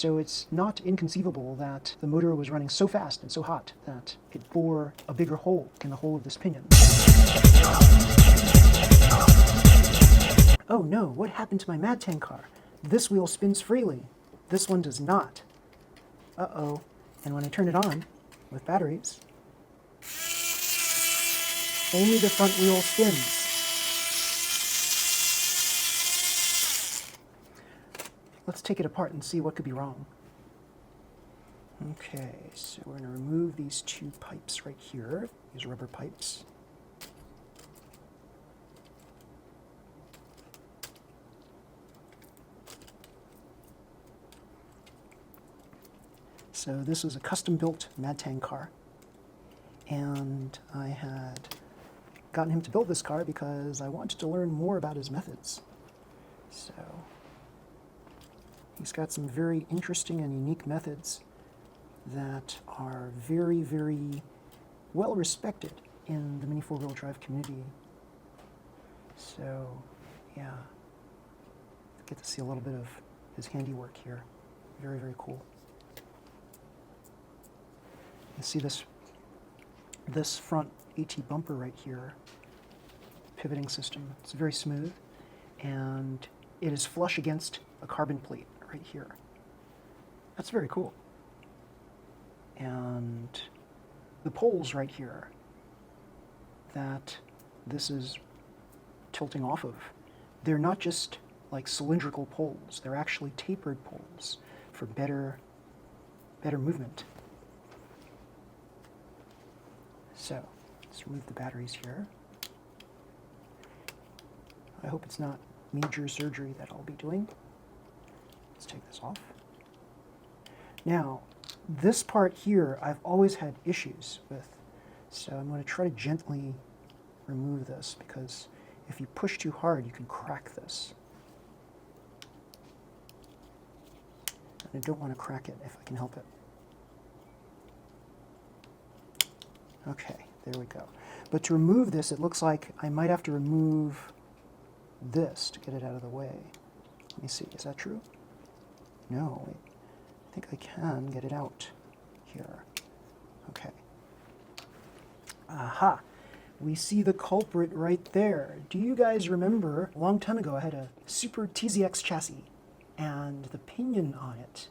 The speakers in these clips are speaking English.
So it's not inconceivable that the motor was running so fast and so hot that it bore a bigger hole in the hole of this pinion. Oh no, what happened to my RedTang car? This wheel spins freely. This one does not. Uh-oh. And when I turn it on with batteries, only the front wheel spins. Let's take it apart and see what could be wrong. Okay, so we're going to remove these two pipes right here, these rubber pipes. So this was a custom-built RedTang car, and I had gotten him to build this car because I wanted to learn more about his methods. So he's got some very interesting and unique methods that are very, very well respected in the Mini4WD drive community. So yeah, get to see a little bit of his handiwork here. Very, very cool. You see this front AT bumper right here, pivoting system. It's very smooth, and it is flush against a carbon plate right here. That's very cool. And the poles right here that this is tilting off of, they're not just like cylindrical poles, they're actually tapered poles for better movement. So let's remove the batteries here. I hope it's not major surgery that I'll be doing. Let's take this off. Now, this part here I've always had issues with, so I'm going to try to gently remove this, because if you push too hard you can crack this. And I don't want to crack it if I can help it. Okay, there we go. But to remove this, it looks like I might have to remove this to get it out of the way. Let me see, is that true? No, wait. I think I can get it out here. Okay. Aha! We see the culprit right there. Do you guys remember, a long time ago I had a Super TZX chassis, and the pinion on it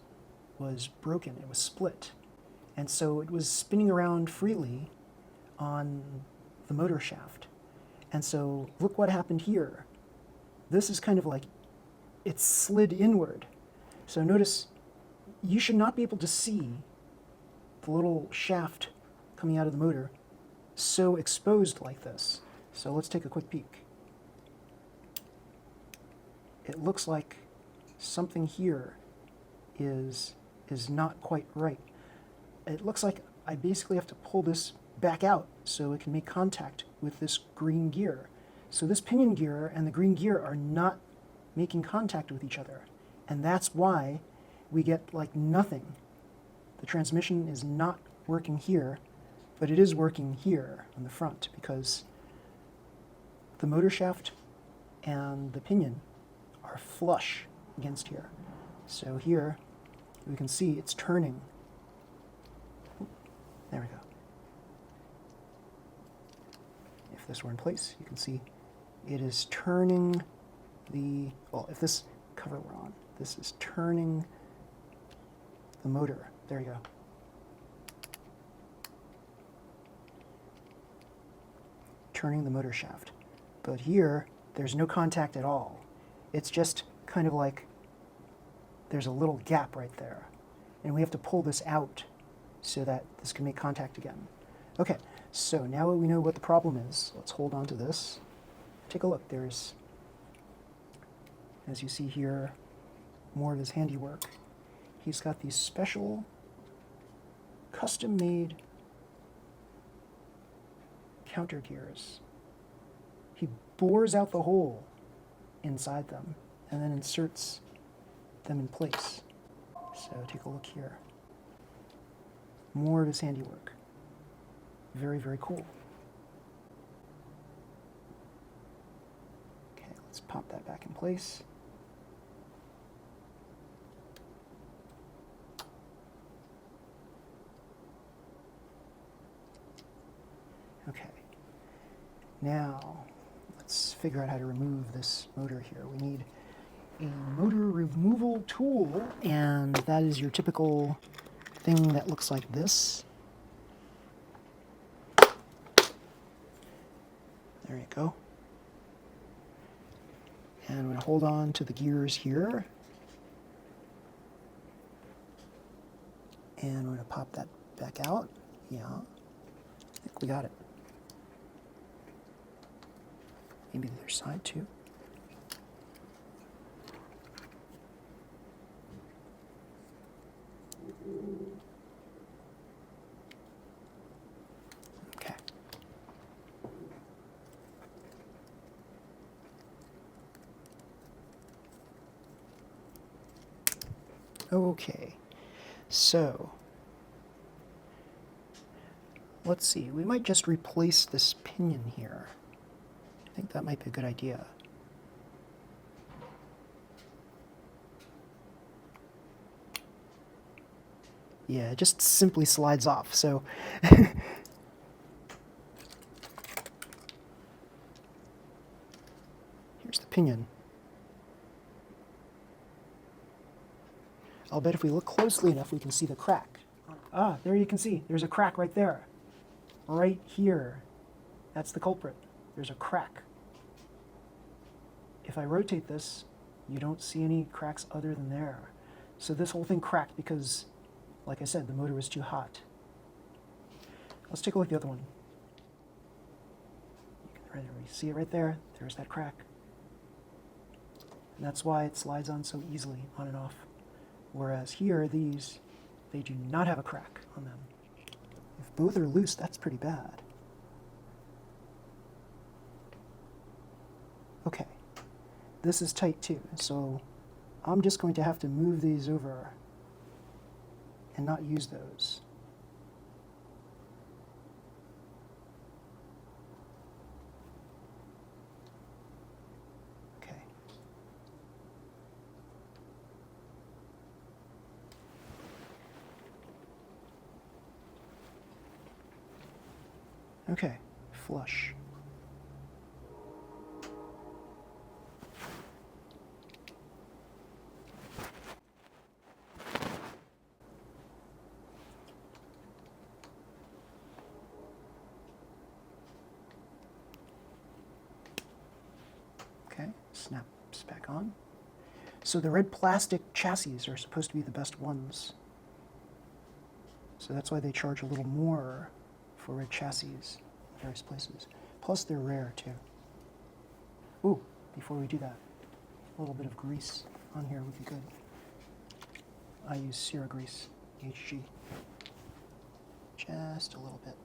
was broken, it was split. And so it was spinning around freely on the motor shaft. And so look what happened here. This is kind of like, it slid inward. So notice, you should not be able to see the little shaft coming out of the motor so exposed like this. So let's take a quick peek. It looks like something here is not quite right. It looks like I basically have to pull this back out so it can make contact with this green gear. So this pinion gear and the green gear are not making contact with each other. And that's why we get like nothing. The transmission is not working here, but it is working here on the front because the motor shaft and the pinion are flush against here. So here we can see it's turning. There we go. If this were in place, you can see it is turning the, well, if this cover were on, this is turning the motor. There you go. Turning the motor shaft. But here, there's no contact at all. It's just kind of like there's a little gap right there. And we have to pull this out so that this can make contact again. Okay, so now that we know what the problem is, let's hold on to this. Take a look. There's, as you see here, more of his handiwork. He's got these special custom-made counter gears. He bores out the hole inside them and then inserts them in place. So take a look here. More of his handiwork. Very, very cool. Okay, let's pop that back in place. Now, let's figure out how to remove this motor here. We need a motor removal tool, and that is your typical thing that looks like this. There you go. And I'm going to hold on to the gears here. And we're going to pop that back out. Yeah, I think we got it. Maybe the other side too. Okay. Okay, so let's see, we might just replace this pinion here. I think that might be a good idea. Yeah, it just simply slides off, so here's the pinion. I'll bet if we look closely enough we can see the crack. Ah, there you can see, there's a crack right there. Right here. That's the culprit. There's a crack. If I rotate this, you don't see any cracks other than there. So this whole thing cracked because, like I said, the motor was too hot. Let's take a look at the other one. You see it right there? There's that crack. And that's why it slides on so easily, on and off. Whereas here, these, they do not have a crack on them. If both are loose, that's pretty bad. Okay, this is tight too, so I'm just going to have to move these over and not use those. Okay. Okay, flush. Okay, snaps back on. So the red plastic chassis are supposed to be the best ones. So that's why they charge a little more for red chassis in various places. Plus they're rare too. Ooh, before we do that, a little bit of grease on here would be good. I use Sierra grease, HG. Just a little bit.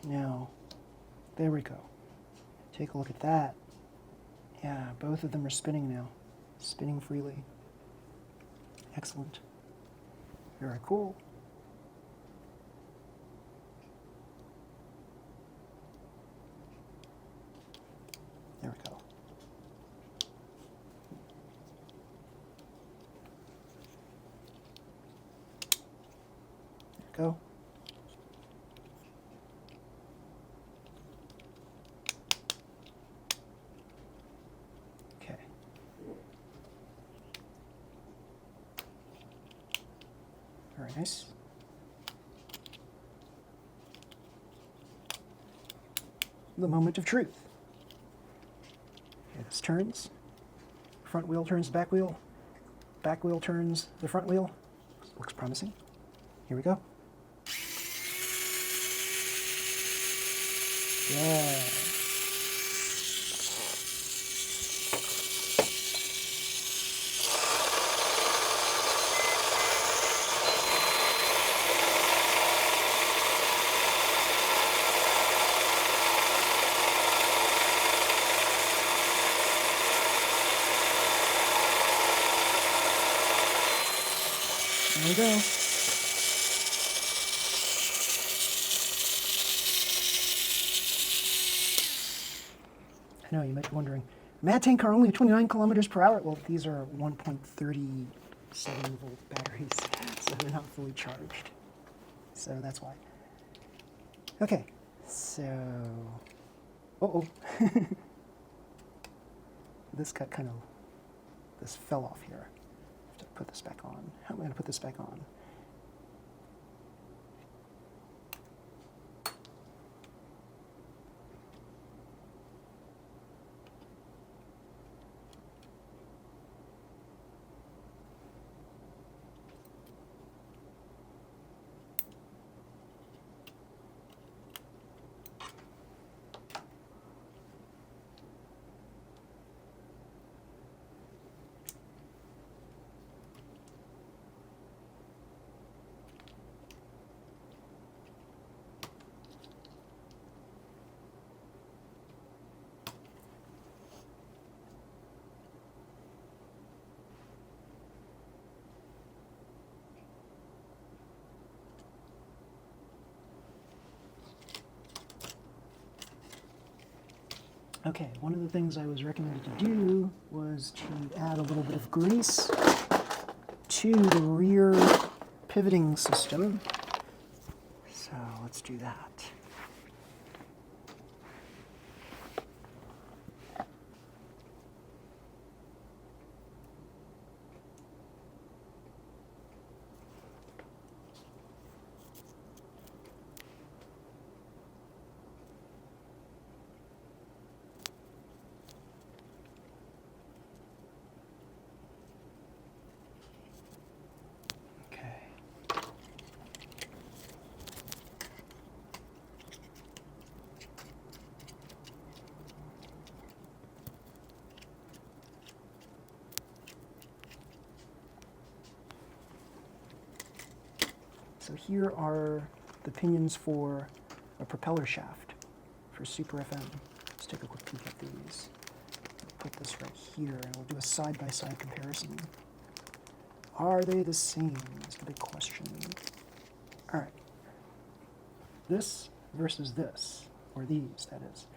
Now, there we go. Take a look at that. Yeah, both of them are spinning now. Spinning freely. Excellent. Very cool. There we go. There we go. Very nice. The moment of truth. Okay, this turns. Front wheel turns back wheel. back wheel turns the front wheel. Looks promising. Here we go. Yeah. There we go. I know, you might be wondering, RedTang car only 29 kilometers per hour. Well, these are 1.37 volt batteries, so they're not fully charged. So that's why. Okay, so, uh-oh. This got kind of, this fell off here. I have to put this back on. How am I going to put this back on? Okay, one of the things I was recommended to do was to add a little bit of grease to the rear pivoting system. So let's do that. So here are the pinions for a propeller shaft for Super FM. Let's take a quick peek at these. I'll put this right here and we'll do a side-by-side comparison. Are they the same? That's the big question. All right. This versus this, or these, that is.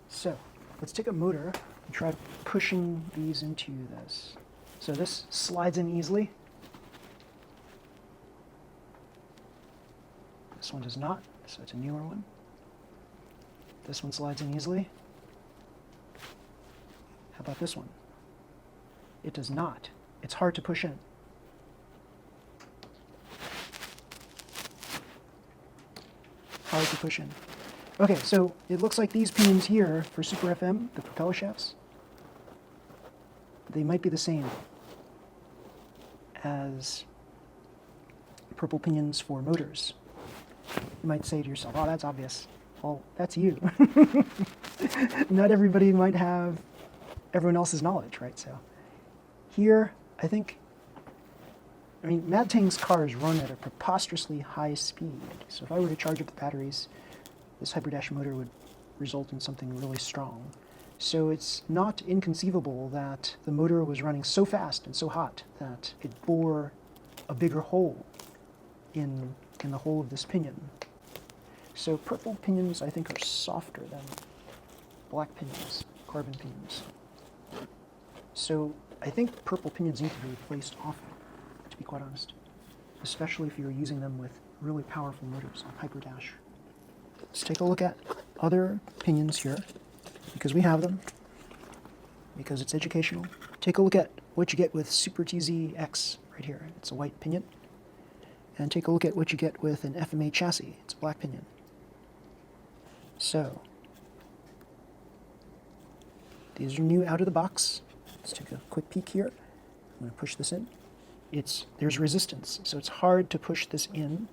So let's take a motor and try pushing these into this. So this slides in easily. This one does not, so it's a newer one. This one slides in easily. How about this one? It does not. It's hard to push in. Hard to push in. Okay, so it looks like these pinions here for Super FM, the propeller shafts, they might be the same as purple pinions for motors. You might say to yourself, oh, that's obvious. Well, that's you. Not everybody might have everyone else's knowledge, right? So here, I mean, RedTang's cars run at a preposterously high speed. So if I were to charge up the batteries, this hyperdash motor would result in something really strong. So it's not inconceivable that the motor was running so fast and so hot that it bore a bigger hole in the hole of this pinion. So purple pinions, I think, are softer than black pinions, carbon pinions. So I think purple pinions need to be replaced often, to be quite honest, especially if you're using them with really powerful motors on hyperdash. Let's take a look at other pinions here, because we have them, because it's educational. Take a look at what you get with Super TZX right here. It's a white pinion. And take a look at what you get with an FMA chassis. It's a black pinion. So, these are new out of the box. Let's take a quick peek here. I'm going to push this in. there's resistance, so it's hard to push this in.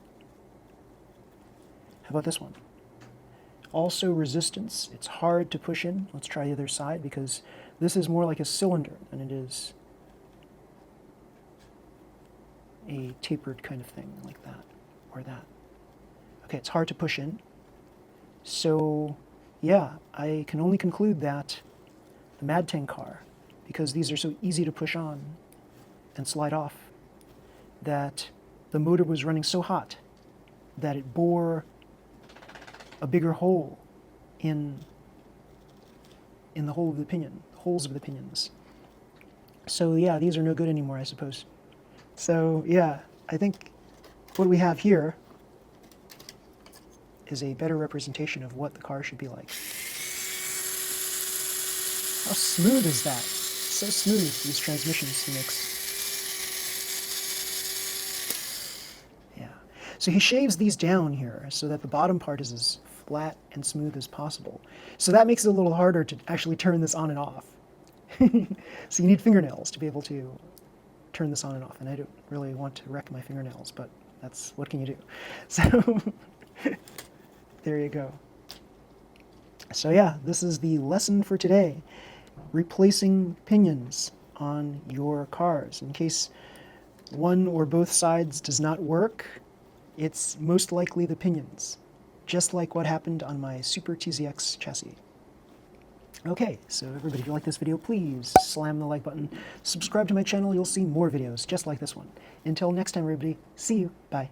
How about this one? Also resistance, it's hard to push in. Let's try the other side, because this is more like a cylinder than it is a tapered kind of thing like that, or that. Okay, it's hard to push in. So yeah, I can only conclude that the RedTang car, because these are so easy to push on and slide off, that the motor was running so hot that it bore a bigger hole in the hole of the pinion, holes of the pinions. So yeah, these are no good anymore, I suppose. So yeah, I think what we have here is a better representation of what the car should be like. How smooth is that? So smooth, these transmissions he makes. Yeah. So he shaves these down here so that the bottom part is as flat and smooth as possible. So that makes it a little harder to actually turn this on and off. So you need fingernails to be able to turn this on and off. And I don't really want to wreck my fingernails, but that's, what can you do? So there you go. So yeah, this is the lesson for today. Replacing pinions on your cars. In case one or both sides does not work, it's most likely the pinions, just like what happened on my Super TZX chassis. Okay, so everybody, if you like this video, please slam the like button. Subscribe to my channel, you'll see more videos just like this one. Until next time, everybody, see you, bye.